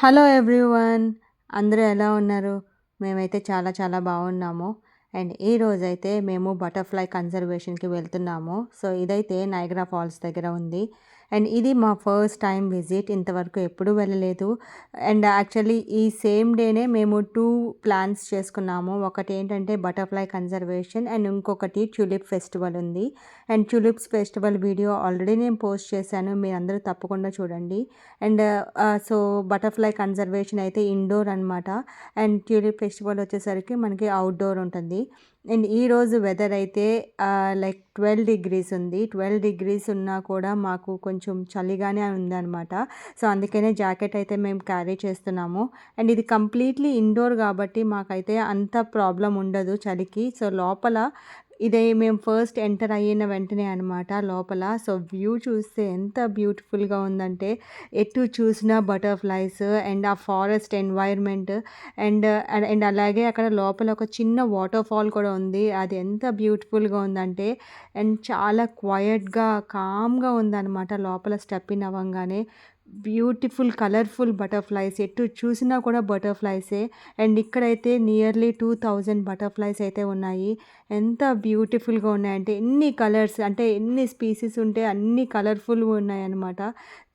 Hello everyone. అందరూ ఎలా ఉన్నారు? మేమైతే చాలా చాలా బాగున్నాము. అండ్ ఈరోజైతే మేము బటర్‌ఫ్లై కన్జర్వేషన్‌కి వెళ్తున్నాము. సో, ఇదైతే నయాగరా ఫాల్స్ దగ్గర ఉంది. అండ్ ఇది మా ఫస్ట్ టైమ్ విజిట్. ఇంతవరకు ఎప్పుడూ వెళ్ళలేదు. అండ్ యాక్చువల్లీ ఈ సేమ్ డేనే మేము 2 ప్లాన్స్ చేసుకున్నాము. ఒకటేంటంటే బటర్‌ఫ్లై కన్జర్వేషన్ అండ్ ఇంకొకటి ట్యూలిప్ ఫెస్టివల్ ఉంది. And tulips festival video already నేను పోస్ట్ చేశాను. మీరందరూ తప్పకుండా చూడండి. అండ్ సో, బటర్‌ఫ్లై కన్జర్వేషన్ అయితే ఇండోర్ అనమాట. అండ్ ట్యూలిప్ ఫెస్టివల్ వచ్చేసరికి మనకి అవుట్‌డోర్ ఉంటుంది. అండ్ ఈరోజు వెదర్ అయితే లైక్ 12 డిగ్రీస్ ఉంది. 12 డిగ్రీస్ ఉన్నా కూడా మాకు కొంచెం చలిగానే ఉందనమాట. సో, అందుకనే జాకెట్ అయితే మేము క్యారీ చేస్తున్నాము. అండ్ ఇది కంప్లీట్‌లీ ఇండోర్ కాబట్టి మాకైతే అంత ప్రాబ్లమ్ ఉండదు చలికి. సో, లోపల ఇదే మేము ఫస్ట్ ఎంటర్ అయిన వెంటనే అనమాట లోపల. సో, వ్యూ చూస్తే ఎంత బ్యూటిఫుల్‌గా ఉందంటే ఎటు చూసినా బటర్‌ఫ్లైస్ అండ్ ఆ ఫారెస్ట్ ఎన్వైర్న్‌మెంట్ అండ్ అండ్ అలాగే అక్కడ లోపల ఒక చిన్న వాటర్ ఫాల్ కూడా ఉంది. అది ఎంత బ్యూటిఫుల్‌గా ఉందంటే అండ్ చాలా క్వైట్‌గా, కామ్‌గా ఉందనమాట లోపల స్టెప్ ఇన్ అవ్వంగానే. బ్యూటిఫుల్ కలర్‌ఫుల్ బటర్‌ఫ్లైస్ ఎటు చూసినా కూడా బటర్‌ఫ్లైసే. అండ్ ఇక్కడైతే నియర్లీ 2000 బటర్‌ఫ్లైస్ అయితే ఉన్నాయి. ఎంత బ్యూటిఫుల్‌గా ఉన్నాయంటే ఎన్ని కలర్స్ అంటే ఎన్ని స్పీసీస్ ఉంటే అన్ని కలర్‌ఫుల్‌గా ఉన్నాయన్నమాట.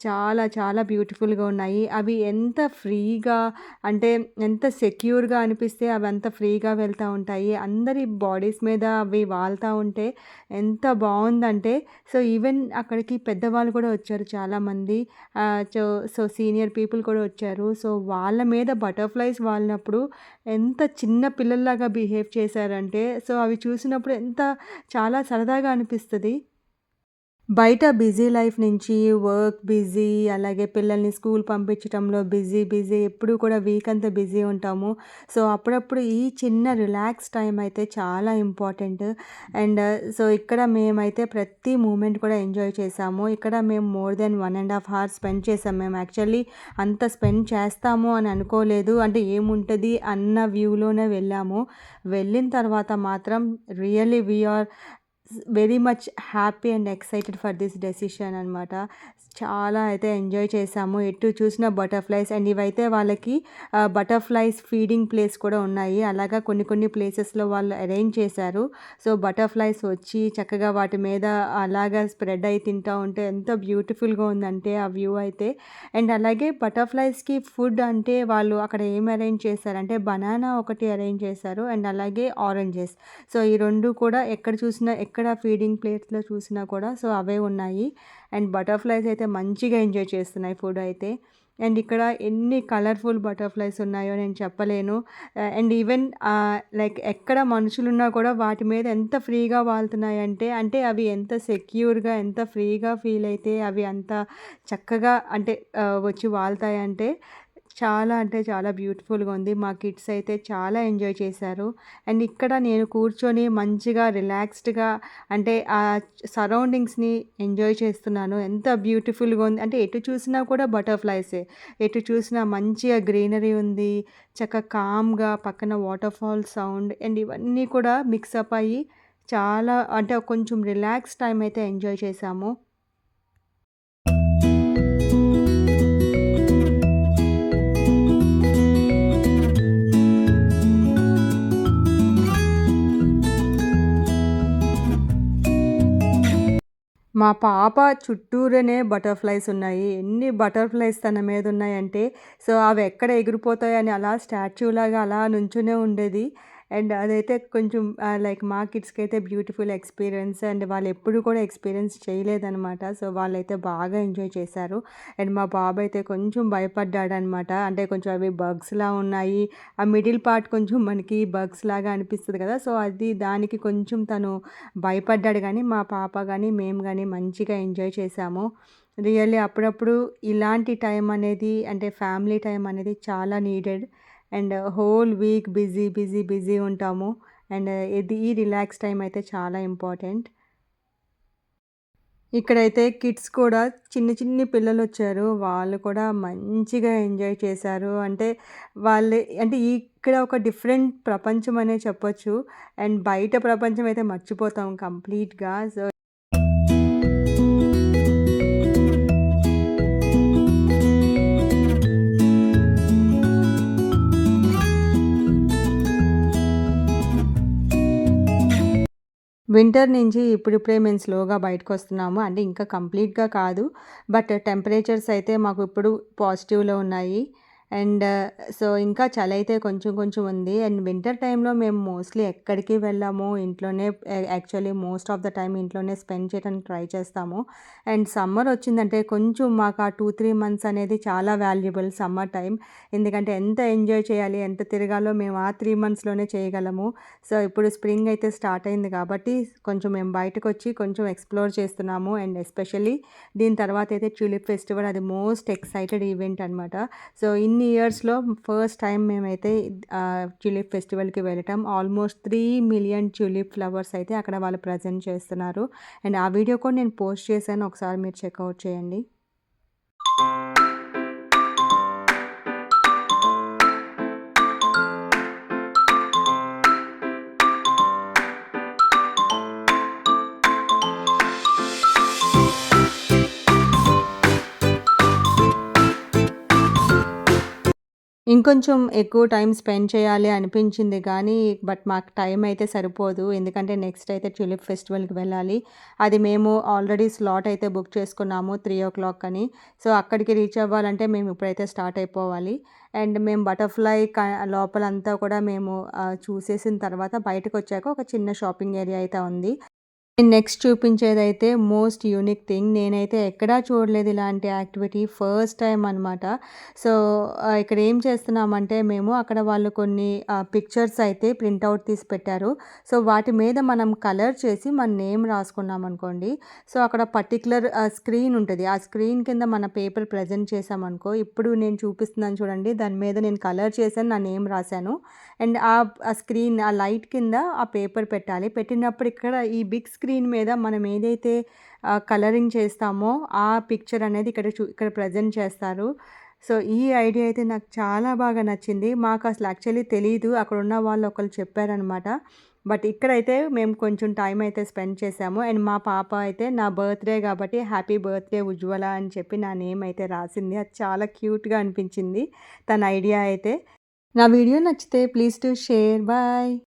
చాలా చాలా బ్యూటిఫుల్‌గా ఉన్నాయి. అవి ఎంత ఫ్రీగా అంటే ఎంత సెక్యూర్‌గా అనిపిస్తే అవి అంత ఫ్రీగా వెళ్తా ఉంటాయి. అందరి బాడీస్ మీద అవి వాలుతా ఉంటే ఎంత బావుందంటే సో, ఈవెన్ అక్కడికి పెద్దవాళ్ళు కూడా వచ్చారు చాలామంది. ఆహ్, చో సో, సీనియర్ పీపుల్ కూడా వచ్చారు. సో, వాళ్ళ మీద బటర్‌ఫ్లైస్ వాలినప్పుడు ఎంత చిన్న పిల్లల్లాగా బిహేవ్ చేశారంటే సో, అవి చూసినప్పుడు చాలా సరదాగా అనిపిస్తది. బయట బిజీ లైఫ్ నుంచి వర్క్ బిజీ, అలాగే పిల్లల్ని స్కూల్ పంపించటంలో బిజీ ఎప్పుడూ కూడా వీక్ అంతా బిజీ ఉంటాము. సో, అప్పుడప్పుడు ఈ చిన్న రిలాక్స్ టైమ్ అయితే చాలా ఇంపార్టెంట్. అండ్ సో, ఇక్కడ మేమైతే ప్రతి మూమెంట్ కూడా ఎంజాయ్ చేశాము. ఇక్కడ మేము మోర్ దెన్ 1½ హార్స్ స్పెండ్ చేసాం. మేము యాక్చువల్లీ అంత స్పెండ్ చేస్తాము అని అనుకోలేదు. అంటే ఏముంటది అన్న వ్యూలోనే వెళ్ళాము. వెళ్ళిన తర్వాత మాత్రం really we are very much happy and excited for this decision అనమాట. చాలా అయితే ఎంజాయ్ చేశాము. ఎటు చూసినా బటర్‌ఫ్లైస్ అండ్ ఇవైతే వాళ్ళకి బటర్‌ఫ్లైస్ ఫీడింగ్ ప్లేస్ కూడా ఉన్నాయి. అలాగా కొన్ని కొన్ని ప్లేసెస్‌లో వాళ్ళు అరేంజ్ చేశారు. సో, బటర్‌ఫ్లైస్ వచ్చి చక్కగా వాటి మీద అలాగా స్ప్రెడ్ అయి తింటా ఉంటే ఎంత బ్యూటిఫుల్‌గా ఉందంటే ఆ వ్యూ అయితే. అండ్ అలాగే బటర్‌ఫ్లైస్‌కి ఫుడ్ అంటే వాళ్ళు అక్కడ ఏం అరేంజ్ చేశారంటే బనానా ఒకటి అరేంజ్ చేశారు. అండ్ అలాగే ఆరెంజెస్. సో, ఈ 2 కూడా ఎక్కడ చూసినా ఎక్కడ ఫీడింగ్ ప్లేట్స్‌లో చూసినా కూడా సో, అవే ఉన్నాయి. అండ్ బటర్‌ఫ్లైస్ అయితే మంచిగా ఎంజాయ్ చేస్తున్నాయి ఫుడ్ అయితే. అండ్ ఇక్కడ ఎన్ని కలర్‌ఫుల్ బటర్‌ఫ్లైస్ ఉన్నాయో నేను చెప్పలేను. అండ్ ఈవెన్ లైక్ ఎక్కడ మనుషులున్నా కూడా వాటి మీద ఎంత ఫ్రీగా వాలుతున్నాయంటే, అంటే అవి ఎంత సెక్యూర్‌గా, ఎంత ఫ్రీగా ఫీల్ అయితే అవి అంత చక్కగా అంటే వచ్చి వాలుతాయంటే చాలా అంటే చాలా బ్యూటిఫుల్‌గా ఉంది. మా కిడ్స్ అయితే చాలా ఎంజాయ్ చేశారు. అండ్ ఇక్కడ నేను కూర్చొని మంచిగా రిలాక్స్డ్‌గా అంటే సరౌండింగ్స్‌ని ఎంజాయ్ చేస్తున్నాను. ఎంత బ్యూటిఫుల్‌గా ఉంది. అంటే ఎటు చూసినా కూడా బటర్‌ఫ్లైసే. ఎటు చూసినా మంచిగా గ్రీనరీ ఉంది. చక్కగా కామ్‌గా పక్కన వాటర్ ఫాల్ సౌండ్ అండ్ ఇవన్నీ కూడా మిక్సప్ అయ్యి చాలా అంటే కొంచెం రిలాక్స్ టైమ్ అయితే ఎంజాయ్ చేశాము. మా పాప చుట్టూరనే బటర్‌ఫ్లైస్ ఉన్నాయి. ఎన్ని బటర్‌ఫ్లైస్ తన మీదున్నాయంటే, సో, అవి ఎక్కడ ఎగిరిపోతాయని అలా స్టాచ్యూలాగా అలా నుంచునే ఉండేది. అండ్ అదైతే కొంచెం లైక్ మా కిడ్స్‌కైతే బ్యూటిఫుల్ ఎక్స్‌పీరియన్స్ అండ్ వాళ్ళెప్పుడు కూడా ఎక్స్‌పీరియన్స్ చేయలేదనమాట. సో, వాళ్ళైతే బాగా ఎంజాయ్ చేశారు. అండ్ మా బాబయితే కొంచెం భయపడ్డాడనమాట. అంటే కొంచెం అవి బగ్స్‌లా ఉన్నాయి. ఆ మిడిల్ పార్ట్ కొంచెం మనకి బగ్స్‌లాగా అనిపిస్తది కదా! సో, దానికి కొంచెం తను భయపడ్డాడు గానీ, మా పాప గానీ, మేము గానీ మంచిగా ఎంజాయ్ చేశాము. రియల్లీ అప్పుడప్పుడు ఇలాంటి టైం అనేది అంటే ఫ్యామిలీ టైం అనేది చాలా needed. And whole week busy ఉంటాము. అండ్ ఈ రిలాక్స్ టైం అయితే చాలా ఇంపార్టెంట్. ఇక్కడైతే కిడ్స్ కూడా చిన్ని పిల్లలొచ్చారు. వాళ్ళు కూడా మంచిగా ఎంజాయ్ చేశారు. అంటే వాళ్ళు అంటే ఇక్కడ ఒక డిఫరెంట్ ప్రపంచం అనే చెప్పొచ్చు. అండ్ బయట ప్రపంచం అయితే మర్చిపోతాం కంప్లీట్‌గా. సో వింటర్ నుంచి ఇప్పుడిప్పుడే మేము స్లోగా బయటకొస్తున్నాము. అంటే ఇంకా కంప్లీట్‌గా కాదు. బట్ టెంపరేచర్స్ అయితే మాకు ఇప్పుడు పాజిటివ్‌లో ఉన్నాయి. అండ్ సో, ఇంకా చలైతే కొంచెం కొంచెం ఉంది. అండ్ వింటర్ టైమ్‌లో మేము మోస్ట్‌లీ ఎక్కడికి వెళ్ళము. ఇంట్లోనే actually most of the time ఇంట్లోనే స్పెండ్ చేయడానికి ట్రై చేస్తాము. అండ్ సమ్మర్ వచ్చిందంటే కొంచెం మాకు ఆ 2, 3 మంత్స్ అనేది చాలా వాల్యుబుల్ సమ్మర్ టైమ్. ఎందుకంటే ఎంత ఎంజాయ్ చేయాలి, ఎంత తిరగాలో మేము ఆ 3 మంత్స్‌లోనే చేయగలము. సో, ఇప్పుడు స్ప్రింగ్ అయితే స్టార్ట్ అయింది కాబట్టి కొంచెం మేము బయటకొచ్చి కొంచెం ఎక్స్‌ప్లోర్ చేస్తున్నాము. అండ్ ఎస్పెషల్లీ దీని తర్వాతయితే ట్యూలిప్ ఫెస్టివల్ అది మోస్ట్ ఎక్సైటెడ్ ఈవెంట్ అనమాట. సో, ఇన్ని ఇయర్స్‌లో ఫస్ట్ టైమ్ మేమైతే ట్యూలిప్ ఫెస్టివల్‌కి వెళ్ళటం. ఆల్మోస్ట్ 3,000,000 ట్యూలిప్ ఫ్లవర్స్ అయితే అక్కడ వాళ్ళు ప్రెజెంట్ చేస్తున్నారు. అండ్ ఆ వీడియో కూడా నేను పోస్ట్ చేశాను. ఒకసారి మీరు చెక్‌ఔట్ చేయండి. ఇంకొంచెం ఎక్కువ టైమ్ స్పెండ్ చేయాలి అనిపించింది కానీ, బట్ మాకు టైం అయితే సరిపోదు. ఎందుకంటే నెక్స్ట్ అయితే ట్యూలిప్ ఫెస్టివల్‌కి వెళ్ళాలి. అది మేము ఆల్రెడీ స్లాట్ అయితే బుక్ చేసుకున్నాము 3:00 అని. సో, అక్కడికి రీచ్ అవ్వాలంటే మేము ఇప్పుడైతే స్టార్ట్ అయిపోవాలి. అండ్ మేము బటర్‌ఫ్లై లోపలంతా కూడా మేము చూసేసిన తర్వాత బయటకొచ్చాక ఒక చిన్న షాపింగ్ ఏరియా అయితే ఉంది. నేను నెక్స్ట్ చూపించేదైతే మోస్ట్ యూనిక్ థింగ్. నేనైతే ఎక్కడా చూడలేదు ఇలాంటి యాక్టివిటీ. ఫస్ట్ టైమ్ అనమాట. సో, ఇక్కడ ఏం చేస్తున్నామంటే మేము అక్కడ వాళ్ళు కొన్ని పిక్చర్స్ అయితే ప్రింటౌట్ తీసి పెట్టారు. సో, వాటి మీద మనం కలర్ చేసి మన నేమ్ రాసుకున్నామనుకోండి. సో, అక్కడ పర్టిక్యులర్ స్క్రీన్ ఉంటది. ఆ స్క్రీన్ కింద మన పేపర్ ప్రెజెంట్ చేశామనుకో, ఇప్పుడు నేను చూపిస్తున్నాను చూడండి. దాని మీద నేను కలర్ చేశాను. నా నేమ్ రాశాను. అండ్ ఆ స్క్రీన్ ఆ లైట్ కింద ఆ పేపర్ పెట్టాలి. పెట్టినప్పుడు ఇక్కడ ఈ బిగ్ స్క్రీన్ మీద మనం ఏదైతే కలరింగ్ చేస్తామో ఆ పిక్చర్ అనేది ఇక్కడ ప్రెజెంట్ చేస్తారు. సో, ఈ ఐడియా అయితే నాకు చాలా బాగా నచ్చింది. మాకసలు యాక్చువల్లీ తెలీదు. అక్కడున్న వాళ్ళు ఒకళ్ళు చెప్పారనమాట. బట్ ఇక్కడైతే మేము కొంచెం టైం అయితే స్పెండ్ చేశాము. అండ్ మా పాప అయితే నా బర్త్‌డే కాబట్టి హ్యాపీ బర్త్‌డే ఉజ్వల అని చెప్పి నా నేమ్ అయితే రాసింది. అది చాలా క్యూట్‌గా అనిపించింది తన ఐడియా అయితే. నా వీడియో నచ్చితే ప్లీజ్ డూ షేర్. బాయ్.